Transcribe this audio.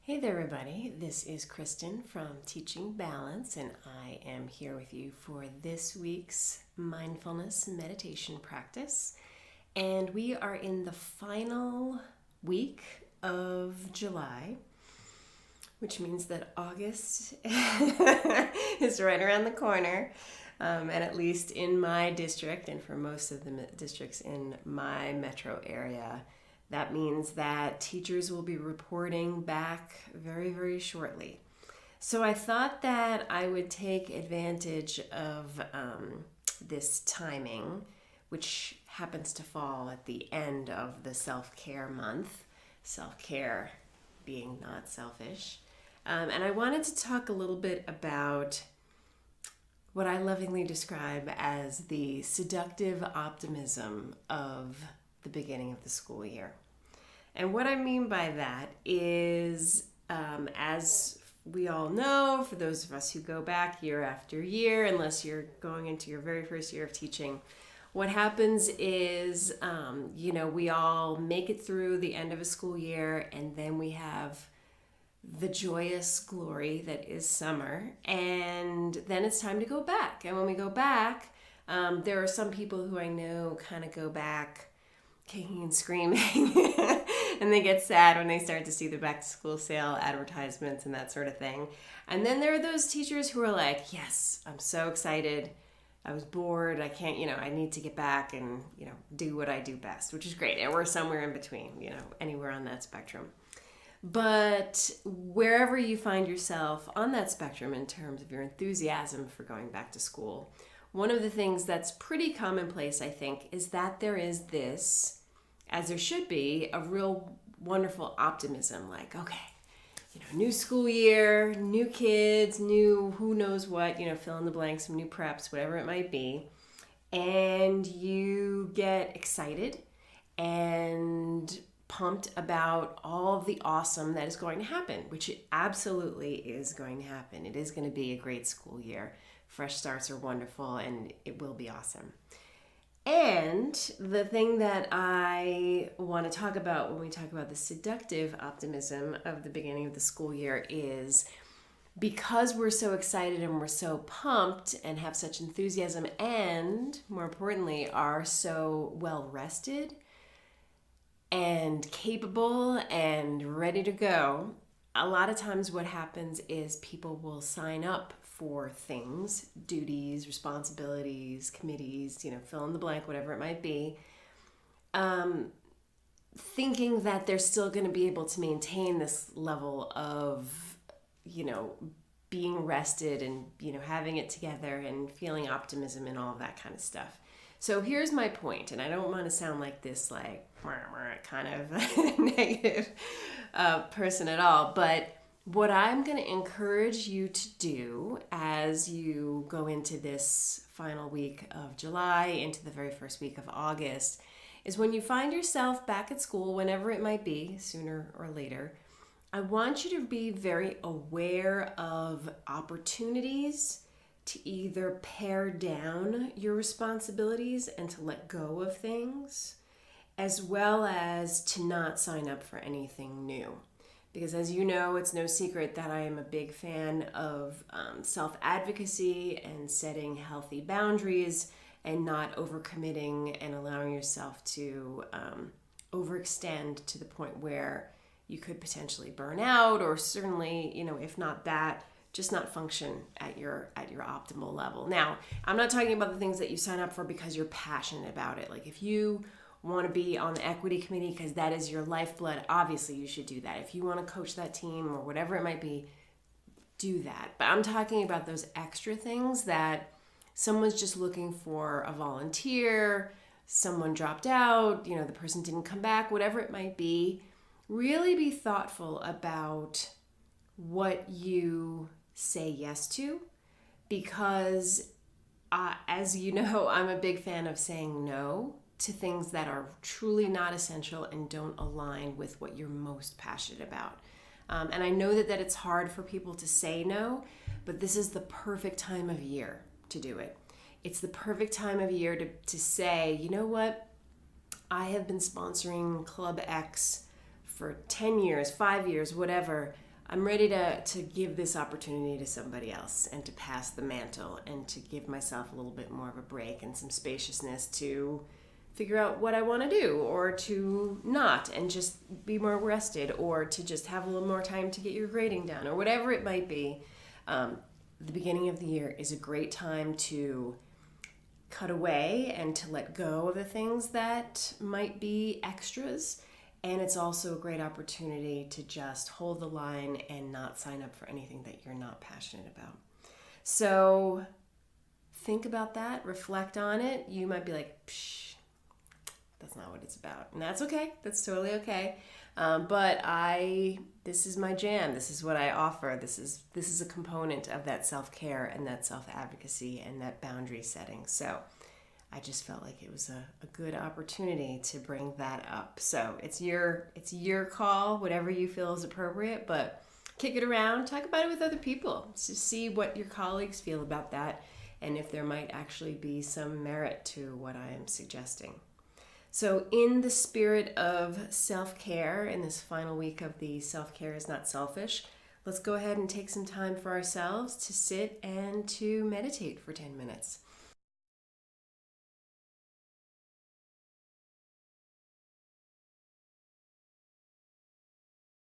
Hey there, everybody. This is Kristen from Teaching Balance, and I am here with you for this week's mindfulness meditation practice. And we are in the final week of July, which means that August is right around the corner. And at least in my district, and for most of the districts in my metro area, that means that teachers will be reporting back very, very shortly. So I thought that I would take advantage of this timing, which happens to fall at the end of the self-care month, self-care being not selfish. And I wanted to talk a little bit about what I lovingly describe as the seductive optimism of the beginning of the school year. And what I mean by that is, as we all know, for those of us who go back year after year, unless you're going into your very first year of teaching, what happens is, we all make it through the end of a school year, and then we have the joyous glory that is summer, and then it's time to go back. And when we go back, there are some people who I know kind of go back kicking and screaming and they get sad when they start to see the back to school sale advertisements and that sort of thing. And then there are those teachers who are like, yes, I'm so excited. I was bored. I can't, I need to get back and, do what I do best, which is great. And we're somewhere in between, anywhere on that spectrum. But wherever you find yourself on that spectrum in terms of your enthusiasm for going back to school, one of the things that's pretty commonplace, I think, is that there is this, as there should be, a real wonderful optimism. Like, okay, new school year, new kids, new who knows what, fill in the blanks, some new preps, whatever it might be. And you get excited and pumped about all of the awesome that is going to happen, which it absolutely is going to happen. It is going to be a great school year. Fresh starts are wonderful, and it will be awesome. And the thing that I want to talk about when we talk about the seductive optimism of the beginning of the school year is because we're so excited and we're so pumped and have such enthusiasm and, more importantly, are so well rested and capable and ready to go, a lot of times what happens is people will sign up for things, duties, responsibilities, committees, fill in the blank, whatever it might be, thinking that they're still going to be able to maintain this level of, being rested and, having it together and feeling optimism and all of that kind of stuff. So here's my point, and I don't want to sound like this kind of negative person at all, but what I'm going to encourage you to do as you go into this final week of July, into the very first week of August, is when you find yourself back at school, whenever it might be, sooner or later, I want you to be very aware of opportunities to either pare down your responsibilities and to let go of things, as well as to not sign up for anything new. Because as you know, it's no secret that I am a big fan of self-advocacy and setting healthy boundaries and not overcommitting and allowing yourself to overextend to the point where you could potentially burn out, or certainly, if not that, just not function at your optimal level. Now, I'm not talking about the things that you sign up for because you're passionate about it. Like if you want to be on the equity committee because that is your lifeblood, obviously you should do that. If you want to coach that team or whatever it might be, do that. But I'm talking about those extra things that someone's just looking for a volunteer, someone dropped out, the person didn't come back, whatever it might be. Really be thoughtful about what you say yes to, because as you know, I'm a big fan of saying no to things that are truly not essential and don't align with what you're most passionate about. And I know that it's hard for people to say no, but this is the perfect time of year to do it. It's the perfect time of year to say, you know what? I have been sponsoring Club X for 10 years, 5 years, whatever. I'm ready to give this opportunity to somebody else and to pass the mantle and to give myself a little bit more of a break and some spaciousness to figure out what I want to do, or to not and just be more rested, or to just have a little more time to get your grading done, or whatever it might be. The beginning of the year is a great time to cut away and to let go of the things that might be extras. And it's also a great opportunity to just hold the line and not sign up for anything that you're not passionate about. So think about that, reflect on it. You might be like, psh, that's not what it's about. And that's okay. That's totally okay. But this is my jam. This is what I offer. This is a component of that self-care and that self-advocacy and that boundary setting. So I just felt like it was a good opportunity to bring that up. So it's your call, whatever you feel is appropriate, but kick it around, talk about it with other people to see what your colleagues feel about that, and if there might actually be some merit to what I am suggesting. So in the spirit of self-care, in this final week of the Self-Care is Not Selfish, let's go ahead and take some time for ourselves to sit and to meditate for 10 minutes.